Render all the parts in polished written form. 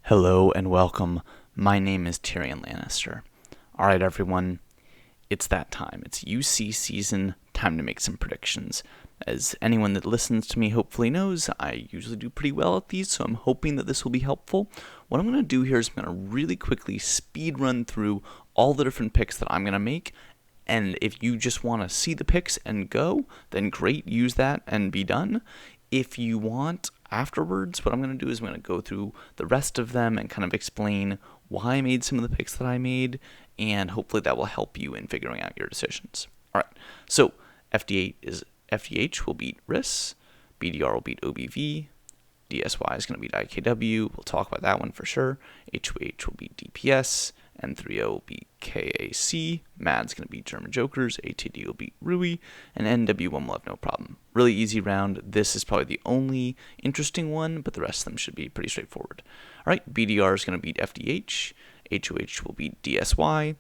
Hello and welcome. My name is TyrionLanstr. Alright everyone, it's that time. It's UC season, time to make some predictions. As anyone that listens to me hopefully knows, I usually do pretty well at these, so I'm hoping that this will be helpful. What I'm going to do here is I'm going to really quickly speed run through all the different picks that I'm going to make. And if you just want to see the picks and go, then great, use that and be done. If you want, afterwards, what I'm going to do is I'm going to go through the rest of them and kind of explain why I made some of the picks that I made, and hopefully that will help you in figuring out your decisions. All right, so Fd8 will beat RIS, BDR will beat OBV, DSY is going to beat IKW, we'll talk about that one for sure, HOH will beat DPS, N30 will beat KAC, MAD's going to beat German Jokers, Atd will beat RUI, and Nw1 will have no problem. Really easy round. This is probably the only interesting one, but the rest of them should be pretty straightforward. All right, BDR is going to beat FDH, HOH will beat DSY,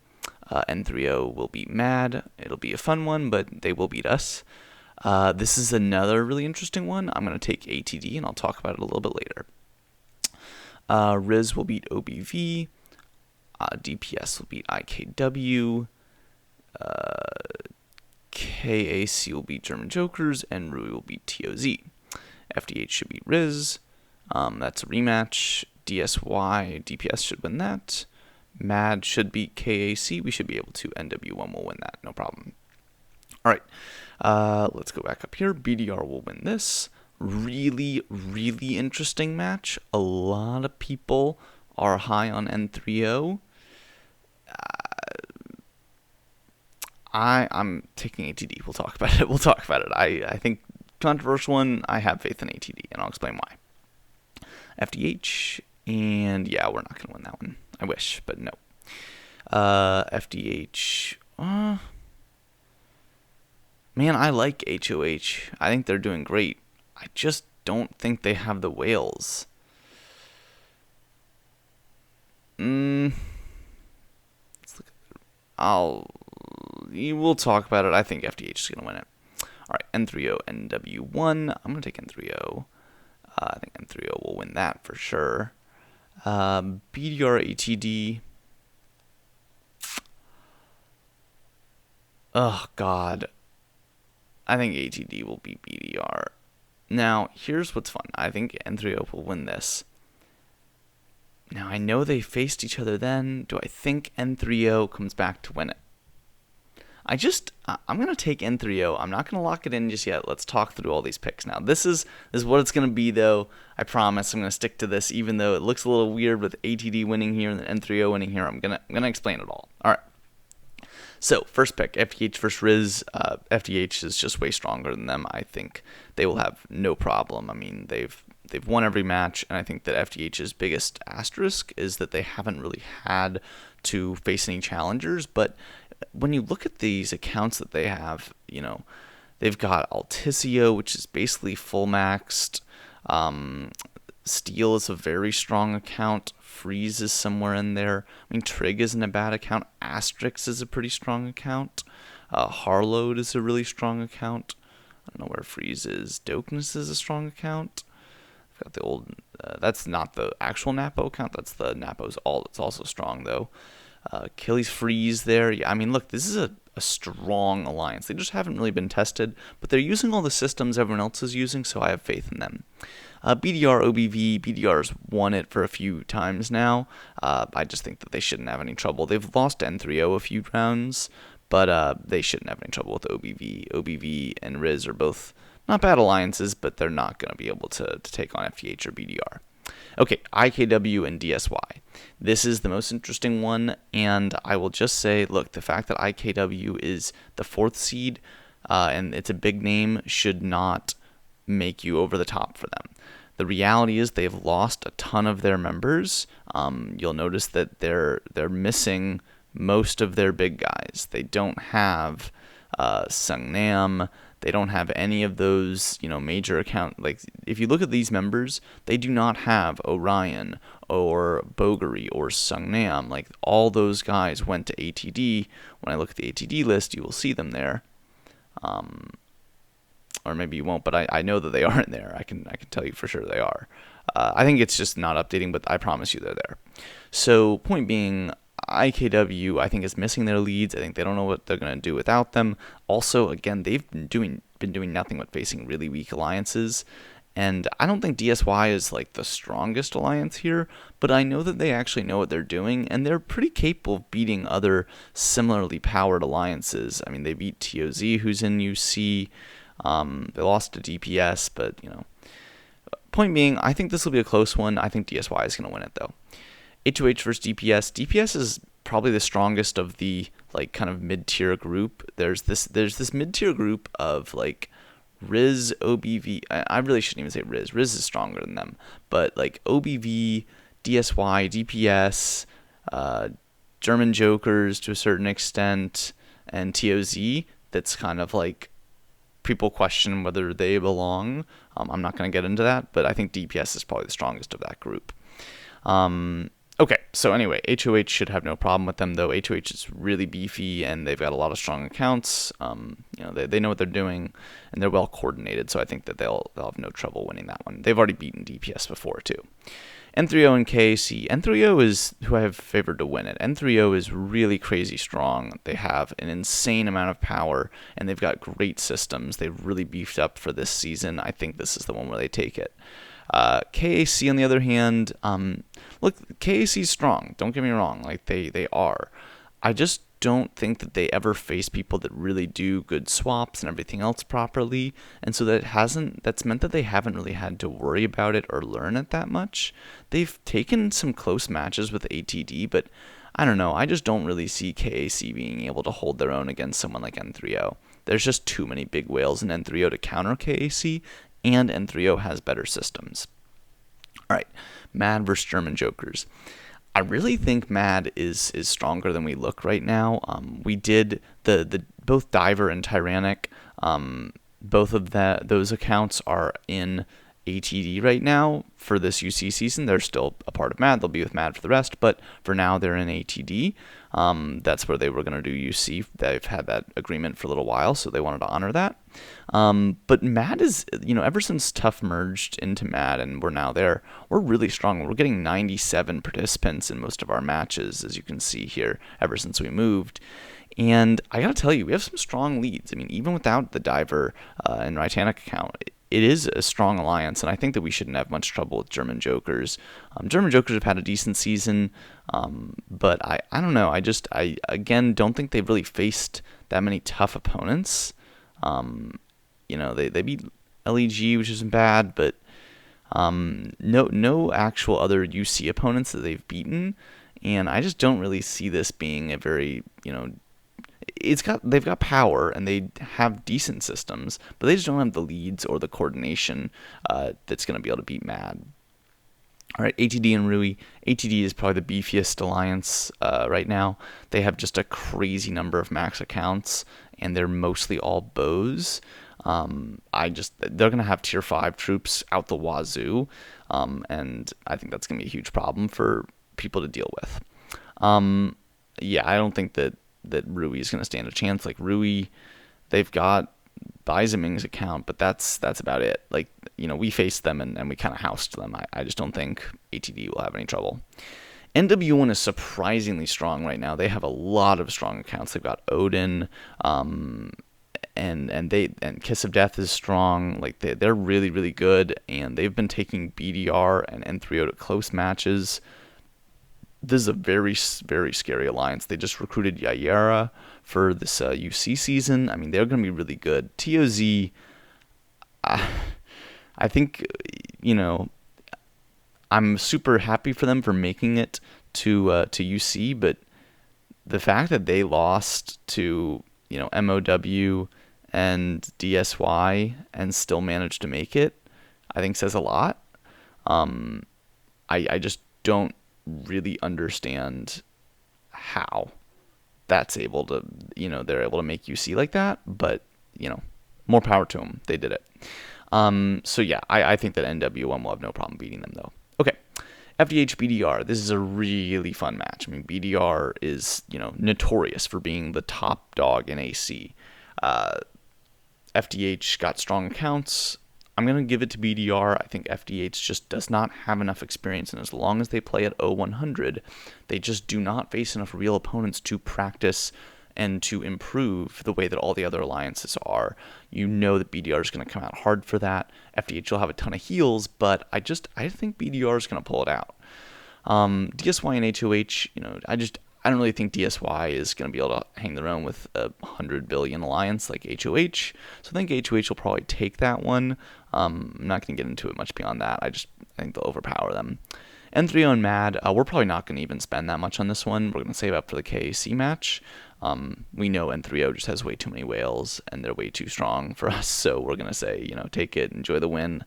N30 will beat MAD. It'll be a fun one, but they will beat us. This is another really interesting one. I'm going to take Atd, and I'll talk about it a little bit later. RIS will beat OBV. DPS will beat IKW. KAC will beat German Jokers, and RUI will beat TOZ. Fd8 should beat RIS. That's a rematch. DPS should win that. MAD should beat KAC. We should be able to. Nw1 will win that, no problem. All right, let's go back up here. BDR will win this. Really, really interesting match. A lot of people are high on N30. I'm taking Atd. We'll talk about it. I think controversial one. I have faith in Atd, and I'll explain why. FDH, and yeah, we're not going to win that one. I wish, but no. FDH. Man, I like HOH. I think they're doing great. I just don't think they have the whales. Let's look at we'll talk about it. I think FDH is going to win it. All right, N30, Nw1. I'm going to take N30. I think N30 will win that for sure. BDR, Atd. Oh, God. I think Atd will beat BDR. Now, here's what's fun. I think N30 will win this. Now, I know they faced each other then. Do I think N30 comes back to win it? I'm going to take N30. I'm not going to lock it in just yet. Let's talk through all these picks now. This is what it's going to be, though. I promise I'm going to stick to this, even though it looks a little weird with Atd winning here and then N30 winning here. I'm going to explain it all. All right. So, first pick, FDH versus RIS. FDH is just way stronger than them. I think they will have no problem. I mean, they've won every match, and I think that FDH's biggest asterisk is that they haven't really had to face any challengers. But when you look at these accounts that they have, they've got Alticio, which is basically full maxed. Steel is a very strong account. Freeze is somewhere in there. I mean, Trig isn't a bad account. Asterix is a pretty strong account. Harload is a really strong account. I don't know where Freeze is. Dokness is a strong account. I've got the old... that's not the actual Napo account. That's the Napo's alt. It's also strong, though. Achilles Freeze there. Yeah, I mean, look, this is a strong alliance. They just haven't really been tested, but they're using all the systems everyone else is using, so I have faith in them. BDR, OBV, BDR's won it for a few times now. I just think that they shouldn't have any trouble. They've lost N30 a few rounds, but they shouldn't have any trouble with OBV. OBV and RIS are both not bad alliances, but they're not going to be able to take on FDH or BDR. Okay, IKW and DSY. This is the most interesting one, and I will just say, look, the fact that IKW is the 4th seed and it's a big name should not make you over the top for them. The reality is they've lost a ton of their members. You'll notice that they're missing most of their big guys. They don't have Sungnam. They don't have any of those, major account. Like, if you look at these members, they do not have Orion or Bogari or Sungnam. Like, all those guys went to Atd. When I look at the Atd list, you will see them there. Or maybe you won't, but I know that they aren't there. I can tell you for sure they are. I think it's just not updating, but I promise you they're there. So point being, IKW I think is missing their leads. I think they don't know what they're going to do without them. Also, again, they've been doing nothing but facing really weak alliances. And I don't think DSY is like the strongest alliance here, but I know that they actually know what they're doing, and they're pretty capable of beating other similarly powered alliances. I mean, they beat TOZ, who's in UC. They lost to DPS, but, you know. Point being, I think this will be a close one. I think DSY is going to win it, though. H2H versus DPS. DPS is probably the strongest of the, like, kind of mid-tier group. There's this mid-tier group of, like, Riz, OBV, I really shouldn't even say Riz. Riz is stronger than them. But like OBV, DSY, DPS, German Jokers to a certain extent, and TOZ, that's kind of like people question whether they belong. I'm not going to get into that, but I think DPS is probably the strongest of that group. Okay, so anyway, HOH should have no problem with them, though. HOH is really beefy, and they've got a lot of strong accounts. You know, they know what they're doing, and they're well coordinated, so I think that they'll have no trouble winning that one. They've already beaten DPS before, too. N3O and KAC. N3O is who I have favored to win it. N3O is really crazy strong. They have an insane amount of power, and they've got great systems. They've really beefed up for this season. I think this is the one where they take it. KAC, on the other hand, look, KAC is strong. Don't get me wrong. Like, they are. I just don't think that they ever face people that really do good swaps and everything else properly. And so that's meant that they haven't really had to worry about it or learn it that much. They've taken some close matches with Atd, but I don't know. I just don't really see KAC being able to hold their own against someone like N3O. There's just too many big whales in N3O to counter KAC, and N3O has better systems. All right, Mad versus German Jokers. I really think Mad is stronger than we look right now. We did the both Diver and Tyrannic. Both of those accounts are in Atd right now for this UC season. They're still a part of Mad. They'll be with Mad for the rest, but for now they're in Atd. That's where they were going to do UC. They've had that agreement for a little while, so they wanted to honor that. But Mad is, ever since Tough merged into Mad and we're now there, we're really strong. We're getting 97 participants in most of our matches, as you can see here, ever since we moved. And I gotta tell you, we have some strong leads. I mean, even without the Diver and Titanic account, it is a strong alliance, and I think that we shouldn't have much trouble with German Jokers. German Jokers have had a decent season, but I don't know. I again don't think they've really faced that many tough opponents. They beat LEG, which isn't bad, but no actual other UC opponents that they've beaten, and I just don't really see this being a very, they've got power and they have decent systems, but they just don't have the leads or the coordination that's going to be able to beat Mad. All right, Atd and Nw1. Atd is probably the beefiest alliance right now. They have just a crazy number of max accounts, and they're mostly all bows. They're going to have tier 5 troops out the wazoo, and I think that's going to be a huge problem for people to deal with. I don't think that Nw1 is going to stand a chance. Like, Nw1, they've got Bizaming's account, but that's about it. Like, we faced them and we kind of housed them. I just don't think Atd will have any trouble. Nw1 is surprisingly strong right now. They have a lot of strong accounts. They've got Odin, and Kiss of Death is strong. Like, they're really, really good, and they've been taking BDR and N3O to close matches. This is a very, very scary alliance. They just recruited Yaira for this UC season. I mean, they're going to be really good. TOZ, I think, I'm super happy for them for making it to UC, but the fact that they lost to, MOW and DSY and still managed to make it, I think says a lot. I just don't really understand how that's able to, they're able to make UC like that, but, more power to them. They did it. I think that Nw1 will have no problem beating them, though. Okay, FD8 BDR. This is a really fun match. I mean, BDR is, notorious for being the top dog in AC. FD8 got strong accounts. I'm going to give it to BDR. I think Fd8 just does not have enough experience, and as long as they play at 0100, they just do not face enough real opponents to practice and to improve the way that all the other alliances are. You know that BDR is going to come out hard for that. Fd8 will have a ton of heals, but I think BDR is going to pull it out. DSY and HOH, I don't really think DSY is going to be able to hang their own with a 100 billion alliance like HOH. So I think HOH will probably take that one. I'm not going to get into it much beyond that. I think they'll overpower them. N3O and Mad, we're probably not going to even spend that much on this one. We're going to save up for the KAC match. We know N3O just has way too many whales, and they're way too strong for us. So we're going to say, take it, enjoy the win,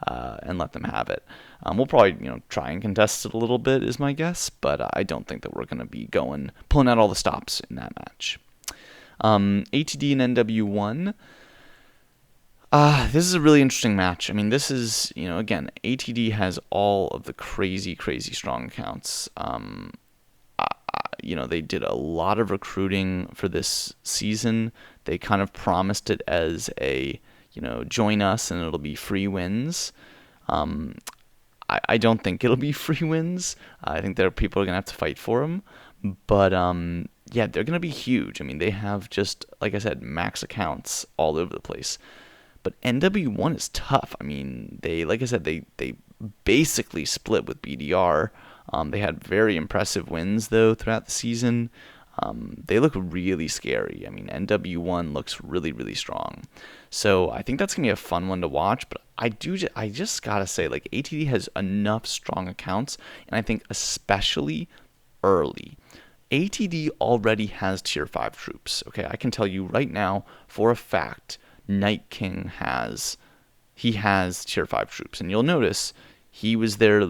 and let them have it. We'll probably, try and contest it a little bit, is my guess, but I don't think that we're going to be pulling out all the stops in that match. Atd and Nw1. This is a really interesting match. I mean, this is, again, Atd has all of the crazy, crazy strong accounts. They did a lot of recruiting for this season. They kind of promised it as a, join us and it'll be free wins. I don't think it'll be free wins. I think there are people are going to have to fight for them. But, yeah, they're going to be huge. I mean, they have just, like I said, max accounts all over the place. But Nw1 is tough. I mean, they basically split with BDR. They had very impressive wins, though, throughout the season. They look really scary. I mean, Nw1 looks really, really strong. So I think that's going to be a fun one to watch. But I just got to say, Atd has enough strong accounts. And I think especially early. Atd already has tier 5 troops. Okay, I can tell you right now for a fact, Night King has tier 5 troops. And you'll notice he was their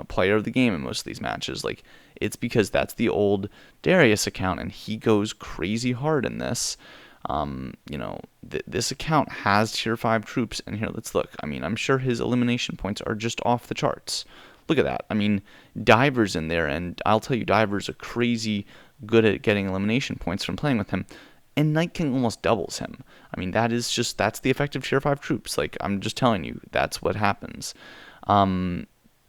player of the game in most of these matches. It's because that's the old Darius account, and he goes crazy hard in this. This account has tier 5 troops, and here, let's look. I mean, I'm sure his elimination points are just off the charts. Look at that. I mean, Diver's in there, and I'll tell you, Diver's are crazy good at getting elimination points from playing with him. And Night King almost doubles him. I mean, that's the effect of tier 5 troops. I'm just telling you, that's what happens.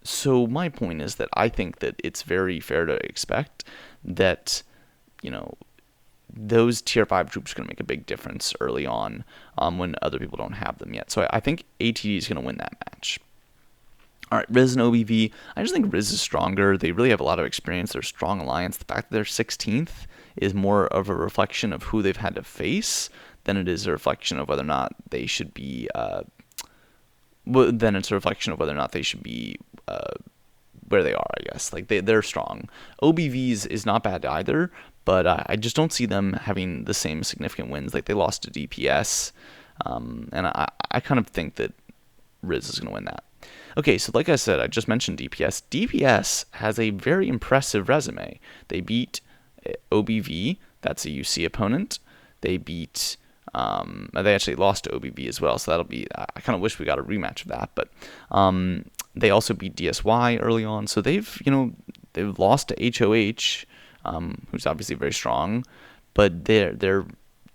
So my point is that I think that it's very fair to expect that, those tier 5 troops are going to make a big difference early on when other people don't have them yet. So I think Atd is going to win that match. All right, Riz and OBV. I just think Riz is stronger. They really have a lot of experience. They're a strong alliance. The fact that they're 16th is more of a reflection of who they've had to face than it is a reflection of whether or not they should be. Then it's a reflection of whether or not they should be where they are. I guess they're strong. OBV's is not bad either, but I just don't see them having the same significant wins. They lost to DPS, and I kind of think that Riz is going to win that. Okay, so like I said, I just mentioned DPS. DPS has a very impressive resume. They beat OBV, that's a UC opponent. They beat, they actually lost to OBV as well, so that'll be, I kind of wish we got a rematch of that, but they also beat DSY early on, so they've lost to HOH, who's obviously very strong, but they're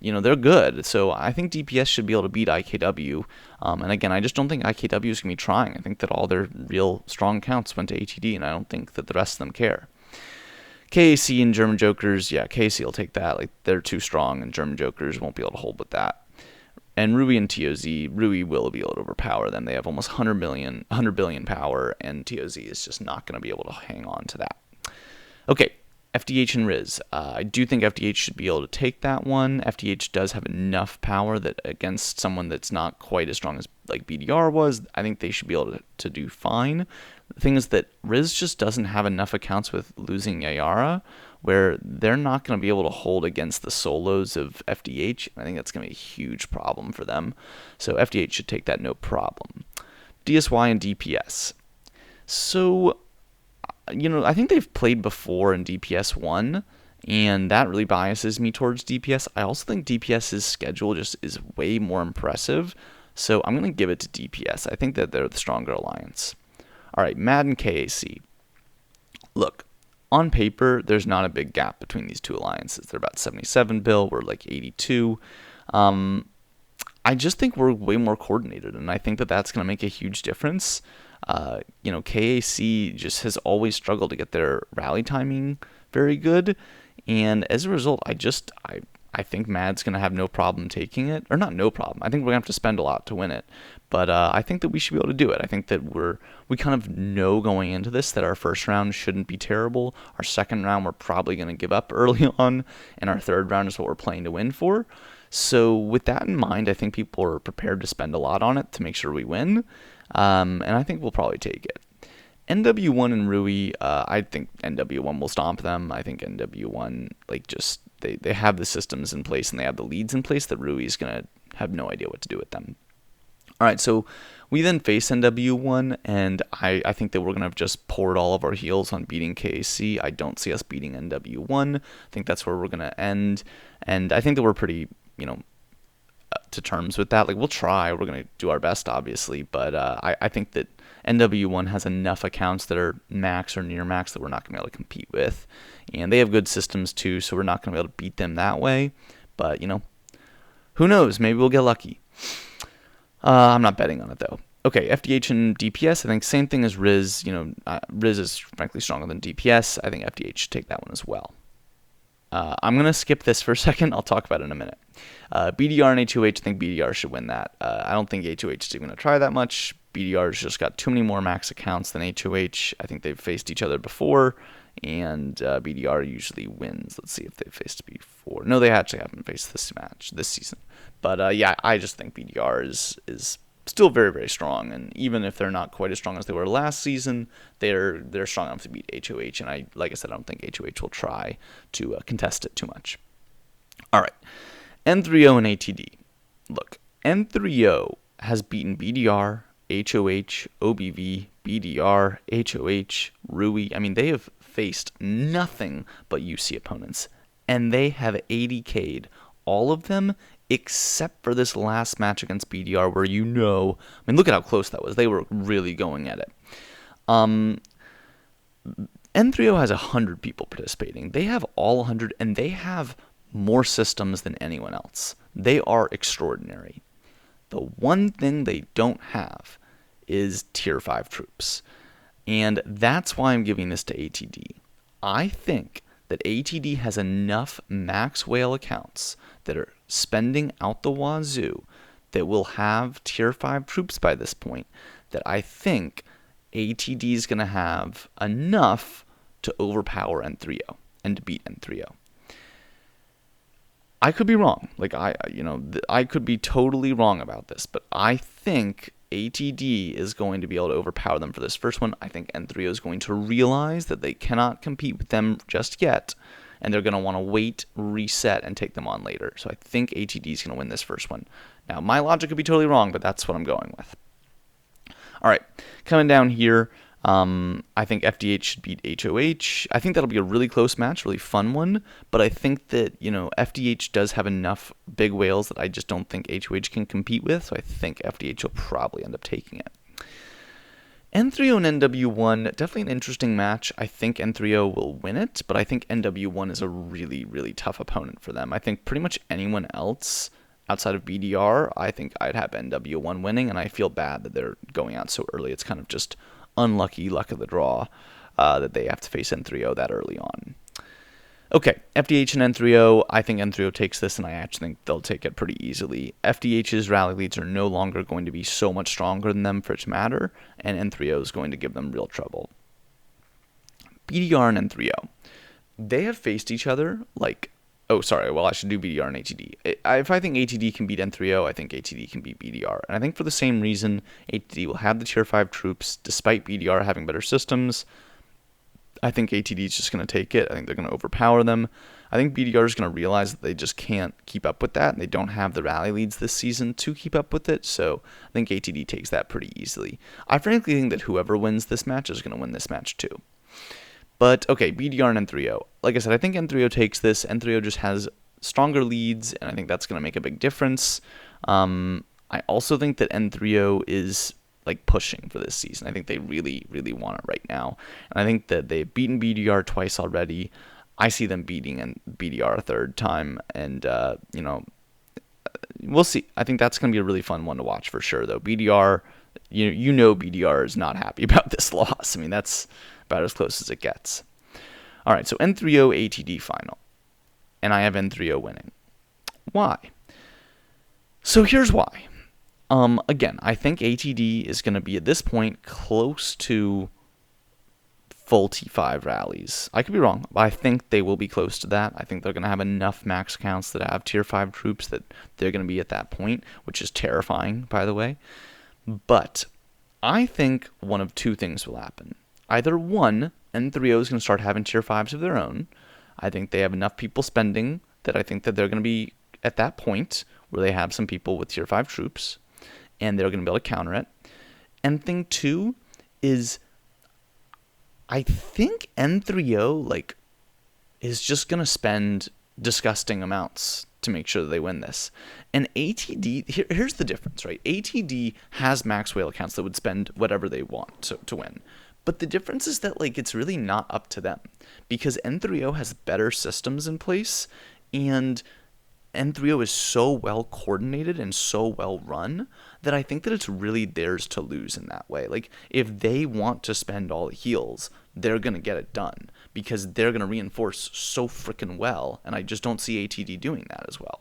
good. So I think DPS should be able to beat IKW. And again, I just don't think IKW is going to be trying. I think that all their real strong counts went to Atd, and I don't think that the rest of them care. KAC and German Jokers, yeah, KAC will take that. They're too strong, and German Jokers won't be able to hold with that. And Rui and TOZ, Rui will be able to overpower them. They have almost 100 billion power, and TOZ is just not going to be able to hang on to that. Okay. FD8 and Riz. I do think FD8 should be able to take that one. FD8 does have enough power that against someone that's not quite as strong as BDR was, I think they should be able to do fine. The thing is that Riz just doesn't have enough accounts with losing Yayara where they're not going to be able to hold against the solos of FD8. I think that's going to be a huge problem for them. So FD8 should take that no problem. DSY and DPS. So I think they've played before in DPS 1, and that really biases me towards DPS. I also think DPS's schedule just is way more impressive, so I'm going to give it to DPS. I think that they're the stronger alliance. All right, Mad and KAC. Look, on paper, there's not a big gap between these two alliances. They're about 77 bill, we're 82. I I just think we're way more coordinated, and I think that that's going to make a huge difference. KAC just has always struggled to get their rally timing very good, and as a result, I think Mad's going to have no problem taking it, or not no problem. I think we're going to have to spend a lot to win it, but I think that we should be able to do it. I think that we kind of know going into this that our first round shouldn't be terrible. Our second round we're probably going to give up early on, and our third round is what we're playing to win for. So with that in mind, I think people are prepared to spend a lot on it to make sure we win, and I think we'll probably take it. NW1 and Rui, I think NW1 will stomp them. I think NW1, they have the systems in place and they have the leads in place that Rui is going to have no idea what to do with them. All right, so we then face NW1, and I think that we're going to have just poured all of our heals on beating KAC. I don't see us beating NW1. I think that's where we're going to end, and I think that we're pretty, to terms with that. Like, we'll try. We're going to do our best, obviously, but I think that NW1 has enough accounts that are max or near max that we're not going to be able to compete with. And they have good systems too, so we're not going to be able to beat them that way. But, who knows? Maybe we'll get lucky. I'm not betting on it, though. Okay, FD8 and DPS, I think same thing as Riz. Riz is frankly stronger than DPS. I think FD8 should take that one as well. I'm going to skip this for a second. I'll talk about it in a minute. BDR and HOH, I think BDR should win that. I don't think HOH is even going to try that much. BDR's just got too many more max accounts than HOH. I think they've faced each other before, and BDR usually wins. Let's see if they've faced before. No, they actually haven't faced this season. But I just think BDR is still very, very strong, and even if they're not quite as strong as they were last season, they're strong enough to beat HOH, and like I said, I don't think HOH will try to contest it too much. All right, N3O and ATD. Look, N3O has beaten BDR, HOH, OBV, BDR, HOH, Rui. I mean, they have faced nothing but UC opponents, and they have 80K'd all of them except for this last match against BDR where look at how close that was. They were really going at it. N3O has 100 people participating. They have all 100, and they have more systems than anyone else. They are extraordinary. The one thing they don't have is tier 5 troops. And that's why I'm giving this to ATD. I think that ATD has enough max whale accounts that are spending out the wazoo that will have tier 5 troops by this point that I think ATD is going to have enough to overpower N3O and to beat N3O. I could be wrong. I could be totally wrong about this, but I think ATD is going to be able to overpower them for this first one. I think N3O is going to realize that they cannot compete with them just yet, and they're going to want to wait, reset, and take them on later. So I think ATD is going to win this first one. Now, my logic could be totally wrong, but that's what I'm going with. All right, coming down here, I think FD8 should beat HOH. I think that'll be a really close match, really fun one, but I think that, FDH does have enough big whales that I just don't think HOH can compete with, so I think FDH will probably end up taking it. N3O and NW1, definitely an interesting match. I think N3O will win it, but I think NW1 is a really, really tough opponent for them. I think pretty much anyone else outside of BDR, I think I'd have NW1 winning, and I feel bad that they're going out so early. It's kind of just unlucky luck of the draw that they have to face N3O that early on. Okay, FDH and N3O, I think N3O takes this, and I actually think they'll take it pretty easily. FDH's rally leads are no longer going to be so much stronger than them for it to matter, and N3O is going to give them real trouble. BDR and N3O, they have faced each other I should do BDR and ATD. If I think ATD can beat N3O, I think ATD can beat BDR. And I think for the same reason, ATD will have the tier 5 troops, despite BDR having better systems. I think ATD is just going to take it. I think they're going to overpower them. I think BDR is going to realize that they just can't keep up with that, and they don't have the rally leads this season to keep up with it, so I think ATD takes that pretty easily. I frankly think that whoever wins this match is going to win this match too. But, okay, BDR and N3O. Like I said, I think N3O takes this. N3O just has stronger leads, and I think that's going to make a big difference. I also think that N3O is pushing for this season. I think they really, really want it right now. And I think that they've beaten BDR twice already. I see them beating BDR a third time, and we'll see. I think that's going to be a really fun one to watch for sure, though. BDR, you know BDR is not happy about this loss. I mean, that's about as close as it gets. All right, so N3O ATD final. And I have N3O winning. Why? So here's why. Again, I think ATD is going to be at this point close to full T5 rallies. I could be wrong, but I think they will be close to that. I think they're going to have enough max counts that have tier 5 troops that they're going to be at that point, which is terrifying, by the way. But I think one of two things will happen. Either one, N3O is going to start having tier 5s of their own. I think they have enough people spending that I think that they're going to be at that point where they have some people with tier 5 troops, and they're going to be able to counter it. And thing two is, I think N3O is just going to spend disgusting amounts to make sure that they win this. And ATD, here's the difference, right? ATD has max whale accounts that would spend whatever they want to win. But the difference is that it's really not up to them, because N3O has better systems in place, and N3O is so well coordinated and so well run that I think that it's really theirs to lose in that way. If they want to spend all the heals, they're going to get it done because they're going to reinforce so freaking well, and I just don't see ATD doing that as well.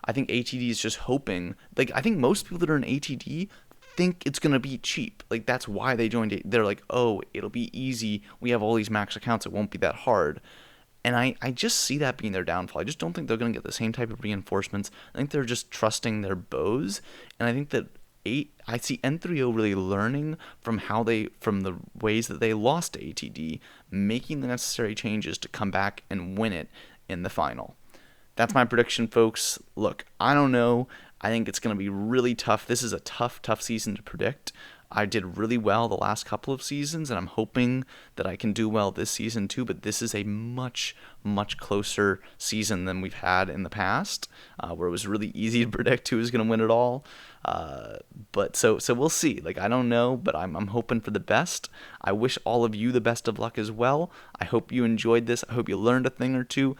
I think ATD is just hoping, I think most people that are in ATD think it's going to be cheap. That's why they joined it. They're oh, it'll be easy. We have all these max accounts. It won't be that hard. And I just see that being their downfall. I just don't think they're going to get the same type of reinforcements. I think they're just trusting their bows. And I think that I see N3O really learning from the ways that they lost to ATD, making the necessary changes to come back and win it in the final. That's my prediction, folks. Look, I don't know. I think it's going to be really tough. This is a tough season to predict. I did really well the last couple of seasons, and I'm hoping that I can do well this season too, but this is a much, much closer season than we've had in the past, where it was really easy to predict who was going to win it all. But so we'll see. I don't know, but I'm hoping for the best. I wish all of you the best of luck as well. I hope you enjoyed this. I hope you learned a thing or two.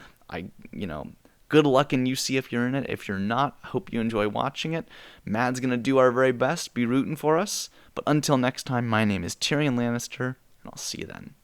Good luck in UC if you're in it. If you're not, hope you enjoy watching it. Mad's going to do our very best, be rooting for us. But until next time, my name is TyrionLanstr, and I'll see you then.